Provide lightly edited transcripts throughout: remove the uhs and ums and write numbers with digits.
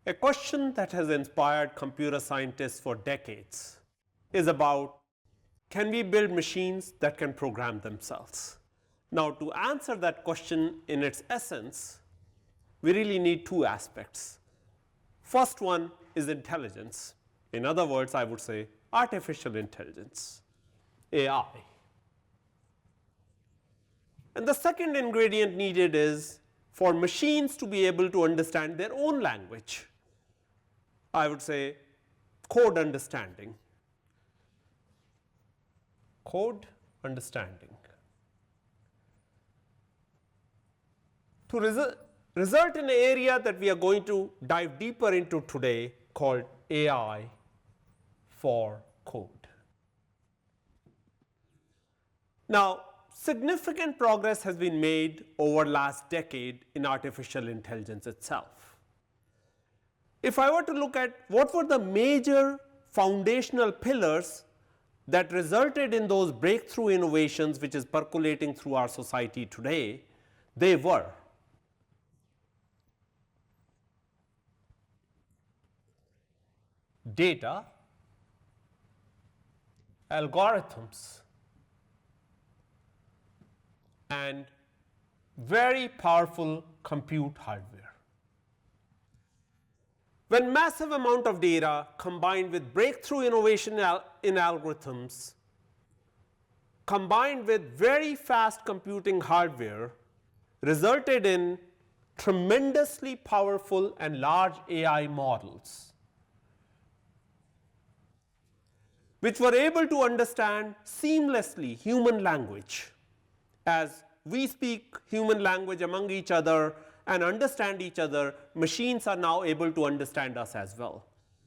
A question that has inspired computer scientists for decades is about, can we build machines that can program themselves? Now, to answer that question in its essence, we really need two aspects. First one is intelligence. In other words, I would say artificial intelligence, AI. And the second ingredient needed is for machines to be able to understand their own language. I would say code understanding. Code understanding. To result in an area that we are going to dive deeper into today called AI for code. Now, significant progress has been made over last decade in artificial intelligence itself. If I were to look at what were the major foundational pillars that resulted in those breakthrough innovations which is percolating through our society today, they were data, algorithms, and very powerful compute hardware. When massive amount of data combined with breakthrough innovation in algorithms, combined with very fast computing hardware, resulted in tremendously powerful and large AI models, which were able to understand seamlessly human language. As we speak human language among each other and understand each other, machines are now able to understand us as well,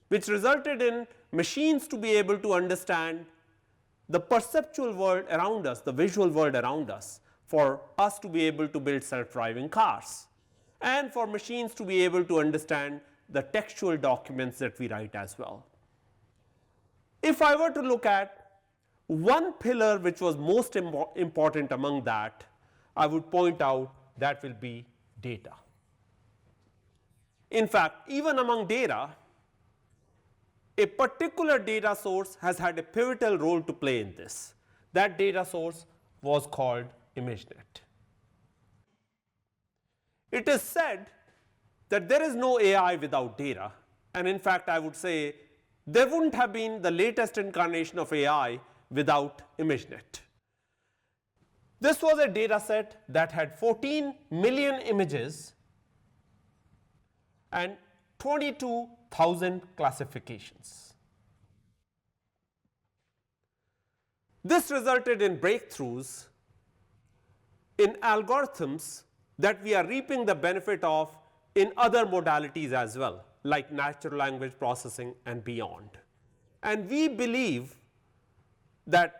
which resulted in machines to be able to understand the perceptual world around us, the visual world around us, for us to be able to build self-driving cars, and for machines to be able to understand the textual documents that we write as well. If I were to look at one pillar which was most important among that, I would point out that will be data. In fact, even among data, a particular data source has had a pivotal role to play in this. That data source was called ImageNet. It is said that there is no AI without data, and in fact, I would say there wouldn't have been the latest incarnation of AI without ImageNet. This was a data set that had 14 million images and 22,000 classifications. This resulted in breakthroughs in algorithms that we are reaping the benefit of in other modalities as well, like natural language processing and beyond. And we believe that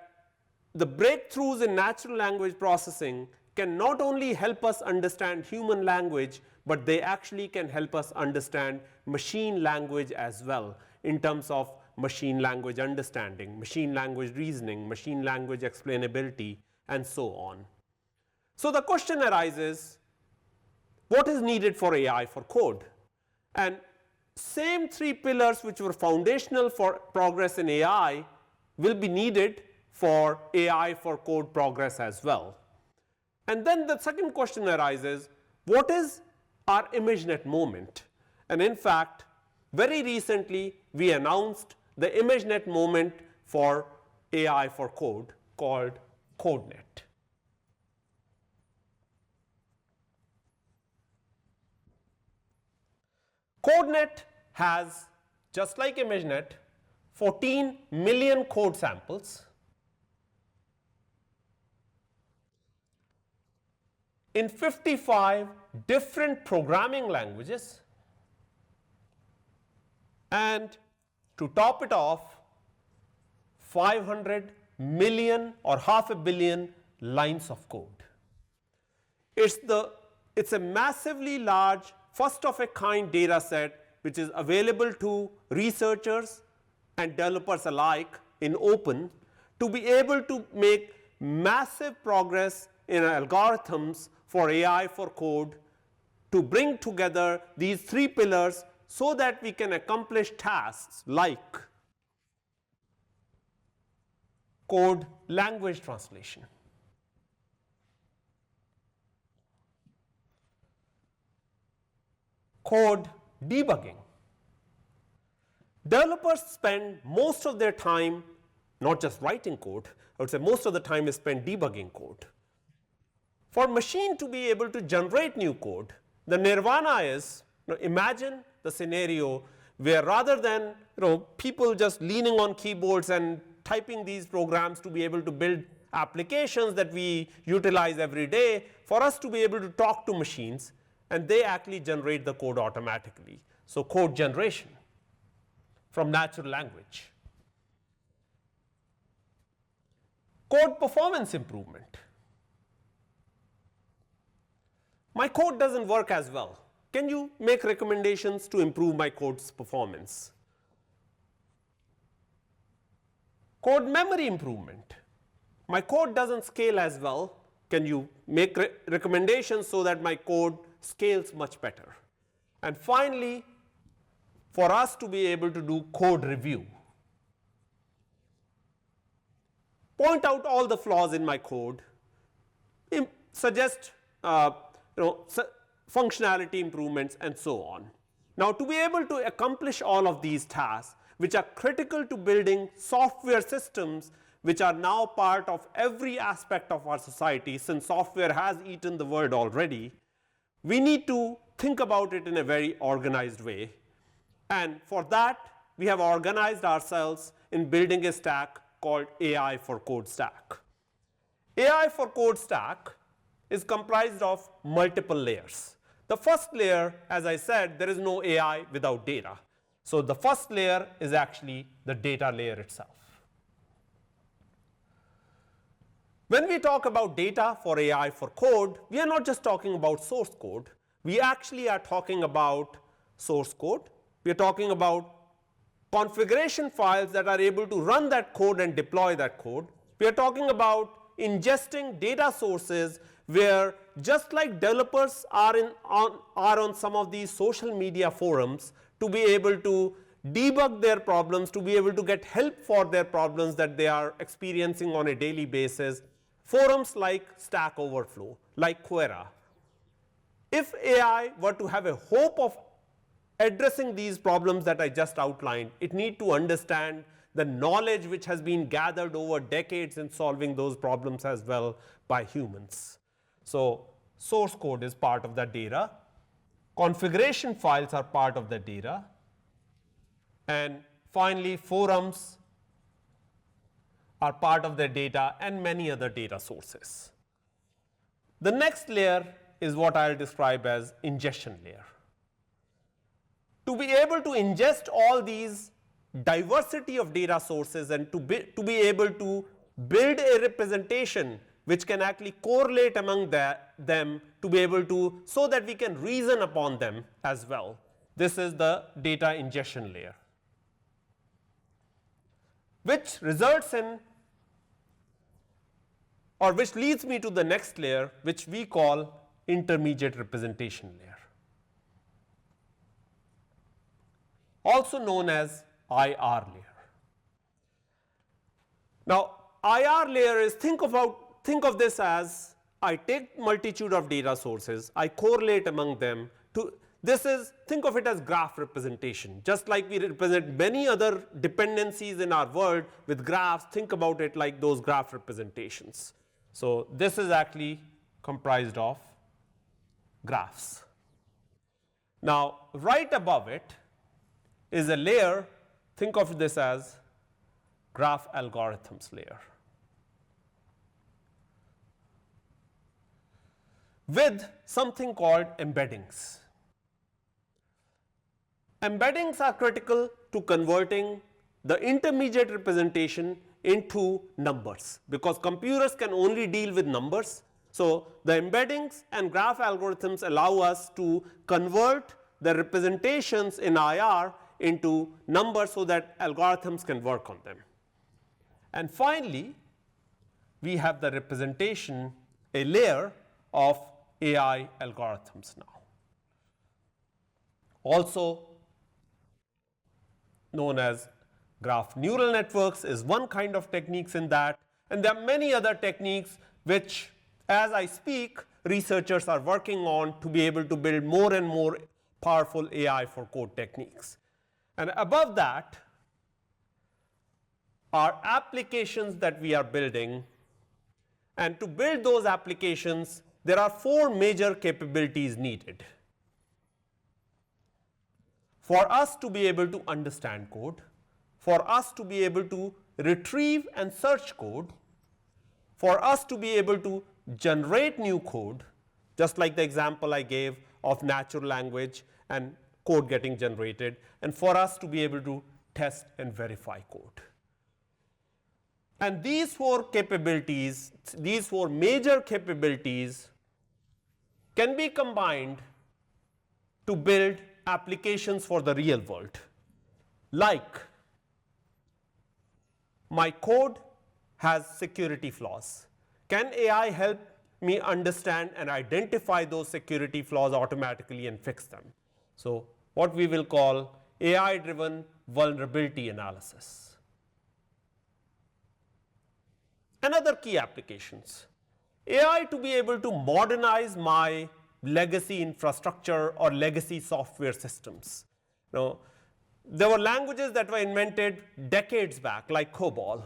the breakthroughs in natural language processing can not only help us understand human language, but they actually can help us understand machine language as well, in terms of machine language understanding, machine language reasoning, machine language explainability, and so on. So the question arises, what is needed for AI for code? And same three pillars which were foundational for progress in AI will be needed for AI for code progress as well. And then the second question arises, what is our ImageNet moment? And in fact, very recently we announced the ImageNet moment for AI for code called CodeNet. CodeNet has, just like ImageNet, 14 million code samples in 55 different programming languages, and to top it off, 500 million or half a billion lines of code. It's a massively large, first of a kind data set which is available to researchers and developers alike in open, to be able to make massive progress in algorithms for AI for code, to bring together these three pillars so that we can accomplish tasks like code language translation, code debugging. Developers spend most of their time not just writing code, I would say most of the time is spent debugging code. For machine to be able to generate new code, the nirvana is, imagine the scenario where rather than people just leaning on keyboards and typing these programs to be able to build applications that we utilize every day, for us to be able to talk to machines and they actually generate the code automatically. So code generation from natural language. Code performance improvement. My code doesn't work as well. Can you make recommendations to improve my code's performance? Code memory improvement. My code doesn't scale as well. Can you make recommendations so that my code scales much better? And finally, for us to be able to do code review. Point out all the flaws in my code, suggest functionality improvements and so on. Now to be able to accomplish all of these tasks, which are critical to building software systems which are now part of every aspect of our society, since software has eaten the world already, we need to think about it in a very organized way. And for that, we have organized ourselves in building a stack called AI for Code Stack. AI for Code Stack is comprised of multiple layers. The first layer, as I said, there is no AI without data. So the first layer is actually the data layer itself. When we talk about data for AI for code, we are not just talking about source code. We actually are talking about source code. We are talking about configuration files that are able to run that code and deploy that code. We are talking about ingesting data sources where, just like developers are on some of these social media forums, to be able to debug their problems, to be able to get help for their problems that they are experiencing on a daily basis. Forums like Stack Overflow, like Quora. If AI were to have a hope of addressing these problems that I just outlined, it needs to understand the knowledge which has been gathered over decades in solving those problems as well by humans. So source code is part of that data. Configuration files are part of the data. And finally, forums are part of the data and many other data sources. The next layer is what I'll describe as ingestion layer. To be able to ingest all these diversity of data sources and to be able to build a representation which can actually correlate among them to be able to, so that we can reason upon them as well. This is the data ingestion layer, which results in, or which leads me to the next layer, which we call intermediate representation layer, also known as IR layer. Now IR layer is, think of this as, I take multitude of data sources, I correlate among them to, think of it as graph representation. Just like we represent many other dependencies in our world with graphs, think about it like those graph representations. So this is actually comprised of graphs. Now right above it is a layer, think of this as graph algorithms layer, with something called embeddings. Embeddings are critical to converting the intermediate representation into numbers, because computers can only deal with numbers. So the embeddings and graph algorithms allow us to convert the representations in IR into numbers so that algorithms can work on them. And finally, we have the representation, a layer of AI algorithms now. Also known as graph neural networks is one kind of techniques in that, and there are many other techniques which, as I speak, researchers are working on to be able to build more and more powerful AI for code techniques. And above that are applications that we are building, and to build those applications there are 4 major capabilities needed. For us to be able to understand code, for us to be able to retrieve and search code, for us to be able to generate new code, just like the example I gave of natural language and code getting generated, and for us to be able to test and verify code. And these 4 capabilities, these 4 major capabilities can be combined to build applications for the real world. Like, my code has security flaws. Can AI help me understand and identify those security flaws automatically and fix them? So what we will call AI-driven vulnerability analysis. Another key applications. AI to be able to modernize my legacy infrastructure or legacy software systems. Now, there were languages that were invented decades back, like COBOL,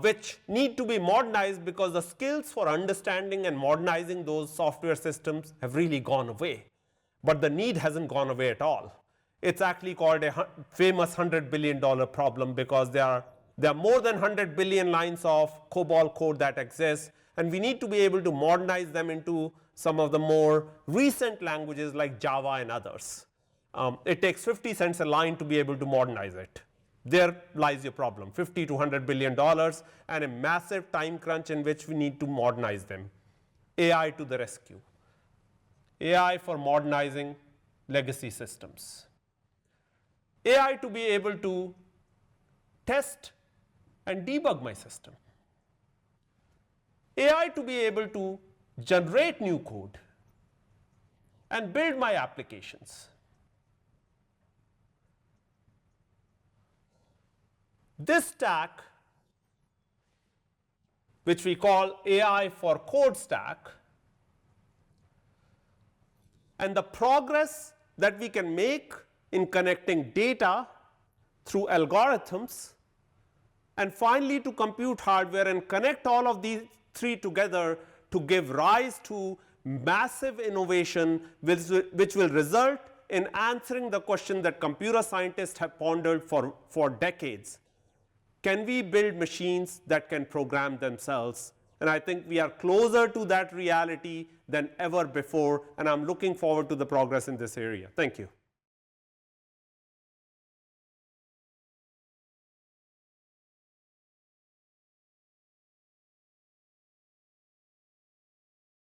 which need to be modernized because the skills for understanding and modernizing those software systems have really gone away. But the need hasn't gone away at all. It's actually called a famous $100 billion problem because there are more than 100 billion lines of COBOL code that exist, and we need to be able to modernize them into some of the more recent languages like Java and others. It takes 50 cents a line to be able to modernize it. There lies your problem, $50 to $100 billion and a massive time crunch in which we need to modernize them. AI to the rescue. AI for modernizing legacy systems. AI to be able to test and debug my system. AI to be able to generate new code and build my applications. This stack, which we call AI for code stack, and the progress that we can make in connecting data through algorithms, and finally to compute hardware and connect all of these 3 together to give rise to massive innovation which will result in answering the question that computer scientists have pondered for decades. Can we build machines that can program themselves? And I think we are closer to that reality than ever before, and I'm looking forward to the progress in this area. Thank you.